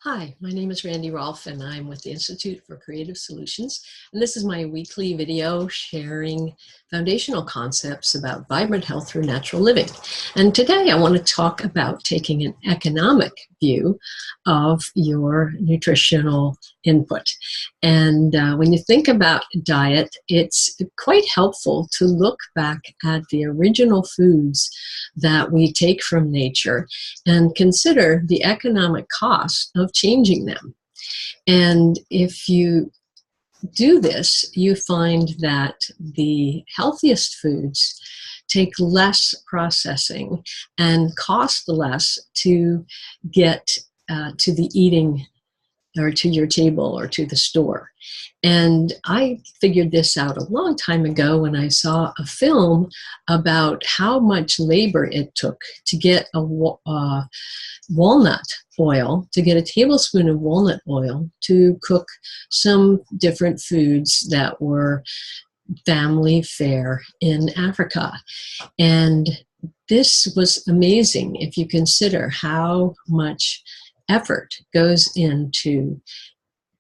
Hi, my name is Randy Rolfe, and I'm with the Institute for Creative Solutions. And this is my weekly video sharing foundational concepts about vibrant health through natural living. And today I want to talk about taking an economic view of your nutritional input. And when you think about diet, it's quite helpful to look back at the original foods that we take from nature and consider the economic cost of changing them. And if you do this, you find that the healthiest foods take less processing and cost less to get to the eating or to your table or to the store. And I figured this out a long time ago when I saw a film about how much labor it took to get a walnut oil, to get a tablespoon of walnut oil to cook some different foods that were family fare in Africa. And this was amazing if you consider how much effort goes into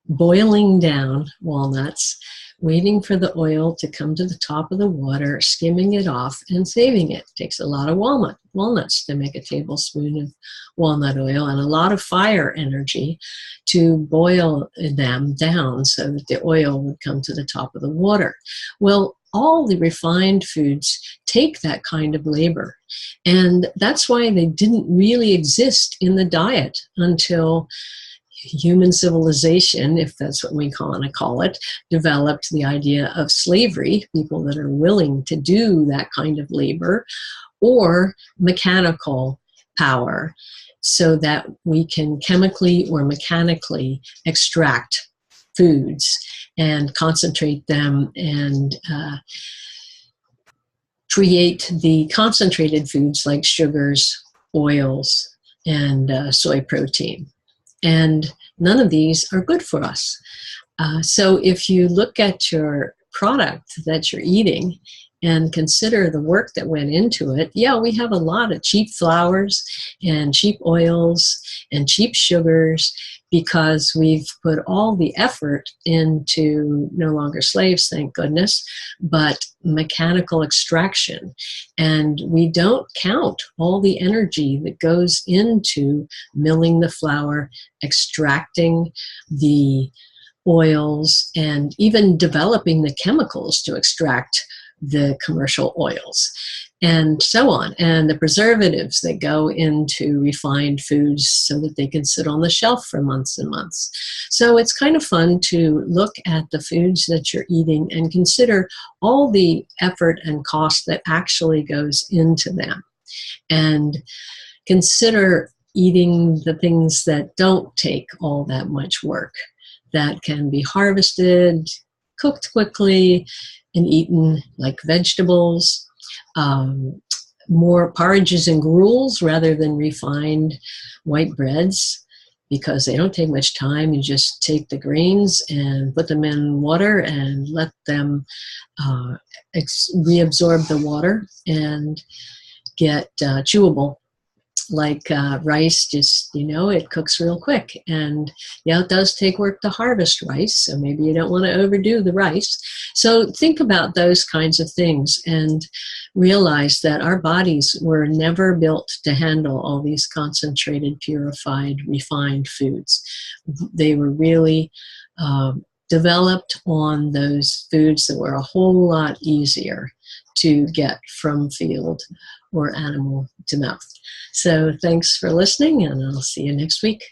boiling down walnuts, waiting for the oil to come to the top of the water, skimming it off, and saving it. It takes a lot of walnuts to make a tablespoon of walnut oil, and a lot of fire energy to boil them down so that the oil would come to the top of the water. Well, all the refined foods take that kind of labor. And that's why they didn't really exist in the diet until human civilization, if that's what we want to call it, developed the idea of slavery, people that are willing to do that kind of labor, or mechanical power, so that we can chemically or mechanically extract foods and concentrate them and create the concentrated foods like sugars, oils, and soy protein. And none of these are good for us. So if you look at your product that you're eating and consider the work that went into it, yeah, we have a lot of cheap flours and cheap oils and cheap sugars because we've put all the effort into no longer slaves, thank goodness, but mechanical extraction. And we don't count all the energy that goes into milling the flour, extracting the oils, and even developing the chemicals to extract the commercial oils, and so on, and the preservatives that go into refined foods so that they can sit on the shelf for months and months. So it's kind of fun to look at the foods that you're eating and consider all the effort and cost that actually goes into them, and consider eating the things that don't take all that much work, that can be harvested, cooked quickly, and eaten like vegetables, more porridges and gruels rather than refined white breads, because they don't take much time. You just take the grains and put them in water and let them reabsorb the water and get chewable. Like rice, just, it cooks real quick. And yeah, it does take work to harvest rice, so maybe you don't want to overdo the rice. So think about those kinds of things and realize that our bodies were never built to handle all these concentrated, purified, refined foods. They were really developed on those foods that were a whole lot easier to get from field or animal to mouth. So thanks for listening, and I'll see you next week.